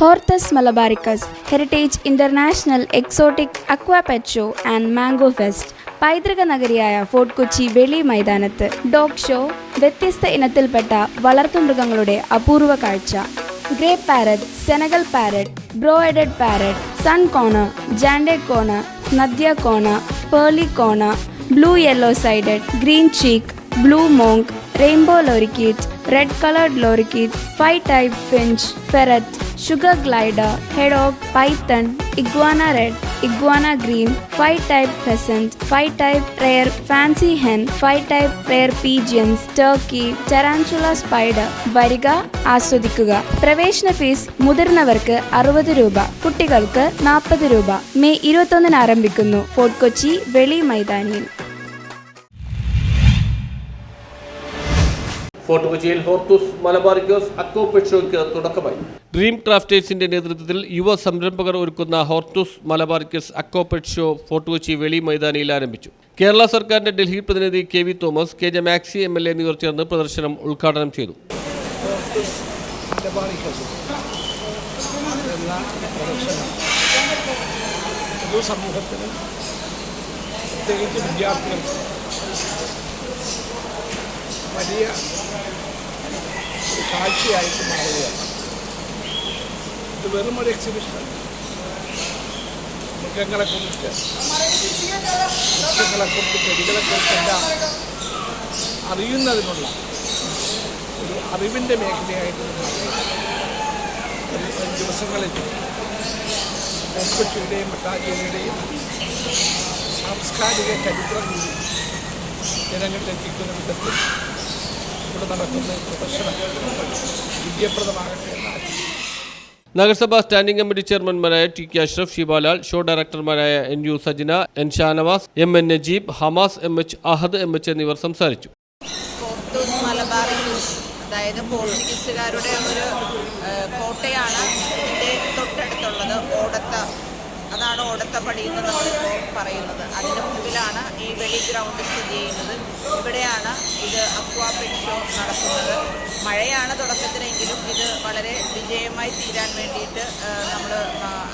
Hortus Malabaricus, Heritage International Exotic Aqua Pet Show and Mango Fest. പൈതൃക നഗരിയായ fort Kochi വെളി മൈതാനത്ത് dog show, വ്യത്യസ്ത ഇനത്തിൽപ്പെട്ട വളർത്തുമൃഗങ്ങളുടെ അപൂർവ കാഴ്ച. ഗ്രേ പാരറ്റ്, സെനഗൽ പാരറ്റ്, ബ്രോയിഡഡ് parrot, sun conure, jenday conure, nanday conure, pearly conure, blue yellow sided, green cheek, blue monk, rainbow lorikeet, red collared lorikeet, 5 type finch, ferret, sugar glider, hedgehog, python, iguana red, iguana green, 5 type pheasant, 5 type rare fancy hen, 5 type rare pigeons, turkey, tarantula spider. വരിക, ആസ്വദിക്കുക. പ്രവേശന fees മുതിർന്നവർക്ക് 60 രൂപ, കുട്ടികൾക്ക് 40 രൂപ. May 21 ആരംഭിക്കുന്നു. Fort Kochi Veli മൈതാനിയിൽ. Fort കൊച്ചിയിൽ ഹോർത്തൂസ് മലബാറിക്കസ് അക്വ പെറ്റ് ഷോയ്ക്ക് തുടക്കമായി. ഡ്രീം ക്രാഫ്റ്റേഴ്സിന്റെ നേതൃത്വത്തിൽ യുവ സംരംഭകർ ഒരുക്കുന്ന Hortus Malabaricus aqua pet show Fort Kochi Veli മൈതാനിയിൽ ആരംഭിച്ചു. കേരള സർക്കാരിന്റെ ഡൽഹി പ്രതിനിധി K V Thomas, K J Maxi MLA എന്നിവർ ചേർന്ന് പ്രദർശനം ഉദ്ഘാടനം ചെയ്തു. സമൂഹത്തിന് പ്രത്യേകിച്ച് വിദ്യാർത്ഥികൾക്ക് വലിയ ഒരു കാഴ്ചയായിട്ട് മാറുകയാണ്. ഇത് വെറും ഒരു എക്സിബിഷൻ. മൃഗങ്ങളെക്കുറിച്ച്, വൃക്ഷങ്ങളെക്കുറിച്ച്, ചെടികളെക്കുറിച്ചെല്ലാം അറിയുന്നതിനുള്ള ഒരു അറിവിൻ്റെ മേഖലയായിട്ട് ഒരു ദിവസങ്ങളിൽ കൊച്ചുകളുടെയും മട്ടാഞ്ചേരിയുടെയും സാംസ്കാരിക ചരിത്രം കൂടി ജനങ്ങളിലെത്തിക്കുന്ന വിധത്തിൽ ഇവിടെ നടക്കുന്ന പ്രദർശനം വിജയപ്രദമാകട്ടെ എന്ന് ആശംസിക്കുന്നു. നഗരസഭാ സ്റ്റാൻഡിംഗ് കമ്മിറ്റി ചെയർമാൻമാരായ T K Ashraf, Shibalal, show ഡയറക്ടർമാരായ NU Sajina, N Shanavas, MN Najeeb, Hamas MH, Ahad MH എന്നിവർ സംസാരിച്ചു. ഹോർത്തൂസ് മലബാറിക്കസ്, അതായത് പോർച്ചുഗീസുകാരുടെ ഒരു കോട്ടയാണ് ഇതിൻ്റെ തൊട്ടടുത്തുള്ളത്. അതാണ് ഓടത്തപ്പടി എന്ന് നമ്മളിപ്പോൾ പറയുന്നത്. അതിൻ്റെ മുമ്പിലാണ് ഈ വെളി ഗ്രൗണ്ട് സ്ഥിതി ചെയ്യുന്നത്. ഇവിടെയാണ് ഇത് അക്വാ പെറ്റ് ഷോ നടക്കുന്നത്. മഴയാണ് തുടക്കത്തിലെങ്കിലും ഇത് വളരെ വിജയമായി തീരാൻ വേണ്ടിയിട്ട് നമ്മൾ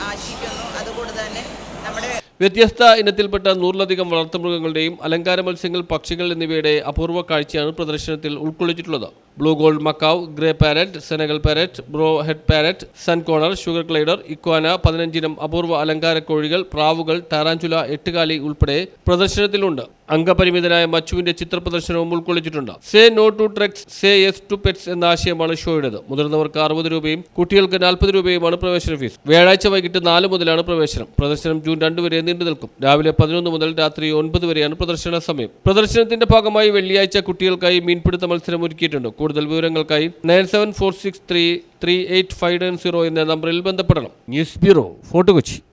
ആശിക്കുന്നു. അതുകൊണ്ട് തന്നെ നമ്മുടെ വ്യത്യസ്ത ഇനത്തിൽപ്പെട്ട 100ലധികം വളർത്തുമൃഗങ്ങളുടെയും അലങ്കാര മത്സ്യങ്ങൾ, പക്ഷികൾ എന്നിവയുടെ അപൂർവ കാഴ്ചയാണ് പ്രദർശനത്തിൽ ഉൾക്കൊള്ളിച്ചിട്ടുള്ളത്. Blue gold macaw, grey parrot, Senegal parrot, brow head parrot, sun conure, sugar glider, iguana, 15 ഇനം അപൂർവ അലങ്കാര കോഴികൾ, പ്രാവുകൾ, ടാറാഞ്ചുല, 8 കാലി ഉൾപ്പെടെ പ്രദർശനത്തിലുണ്ട്. അംഗപരിമിതനായ മച്ചുവിന്റെ ചിത്ര പ്രദർശനവും ഉൾക്കൊള്ളിച്ചിട്ടുണ്ട്. Say no to drugs, say yes to pets എന്ന ആശയമാണ് ഷോയുടേത്. മുതിർന്നവർക്ക് 60 രൂപയും കുട്ടികൾക്ക് 40 രൂപയുമാണ് പ്രവേശന ഫീസ്. വ്യാഴാഴ്ച വൈകിട്ട് 4 മുതലാണ് പ്രവേശനം. പ്രദർശനം ജൂൺ 2 വരെ നീണ്ടു നിൽക്കും. രാവിലെ 11 മുതൽ രാത്രി 9 വരെയാണ് പ്രദർശന സമയം. പ്രദർശനത്തിന്റെ ഭാഗമായി വെള്ളിയാഴ്ച കുട്ടികൾക്കായി മീൻപിടുത്ത മത്സരം ഒരുക്കിയിട്ടുണ്ട്. കൂടുതൽ വിവരങ്ങൾക്കായി 9746338590 എന്ന നമ്പറിൽ ബന്ധപ്പെടണം. News bureau, fort Kochi.